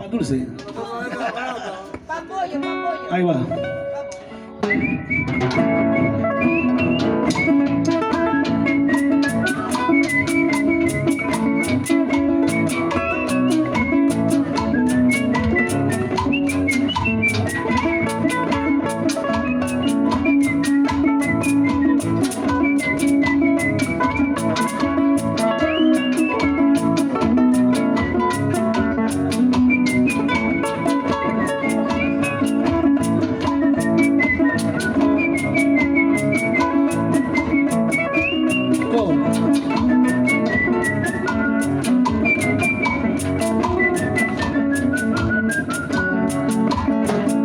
más dulce. Pampollo, pampollo. Ahí va.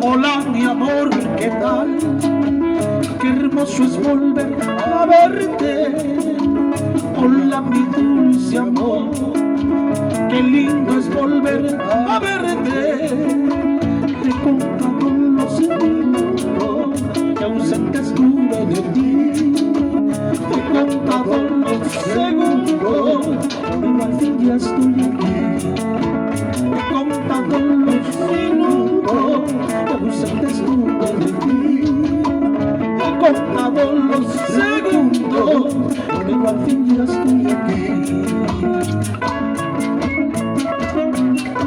Hola mi amor, ¿qué tal? Qué hermoso es volver a verte. Hola mi dulce amor, qué lindo es volver a verte. He contado los minutos que ausente estuve de ti. He contado los segundos, pero al fin ya estoy aquí. He contado los minutos que ausente estuve de ti. He contado los segundos, pero al fin ya estoy aquí.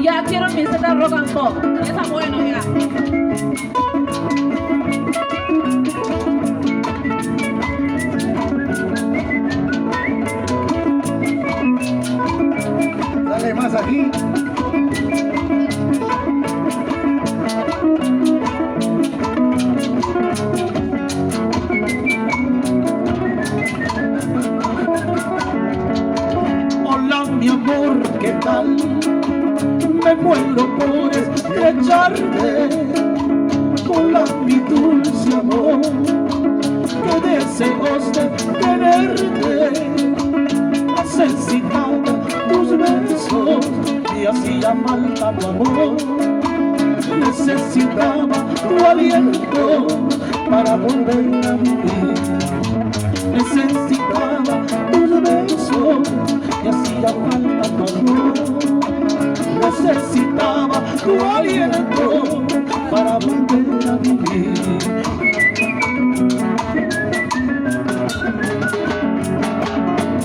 Ya quiero mi Z rock and pop. Está bueno ya. Dale más aquí. Hola mi amor, ¿qué tal? Me muero por estrecharte. Hola mi dulce amor, qué deseos de tenerte. Necesitaba tus besos y hacía falta tu amor. Necesitaba tu aliento para volver a vivir. Necesitaba tus besos y hacía falta tu amor. Necesitaba tu aliento para volver a vivir.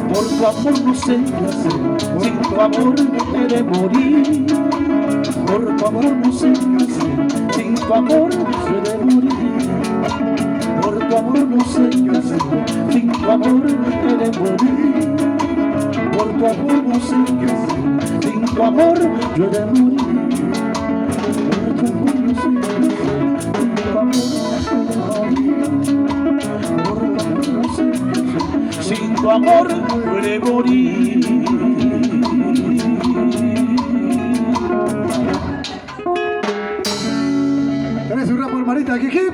Por tu amor no sé qué hacer, sin tu amor he de morir. Por tu amor no sé qué hacer, sin tu amor he de morir. Por tu amor no sé qué hacer, sin tu amor he de morir. Por tu amor no sé qué hacer, sin tu amor yo he de morir. Por tu amor no sé qué hacer, sin tu amor yo he de morir. Por tu amor no sé qué hacer, sin tu amor yo he de morir. ¿Tenés un ramo, hermanita? ¿Qué?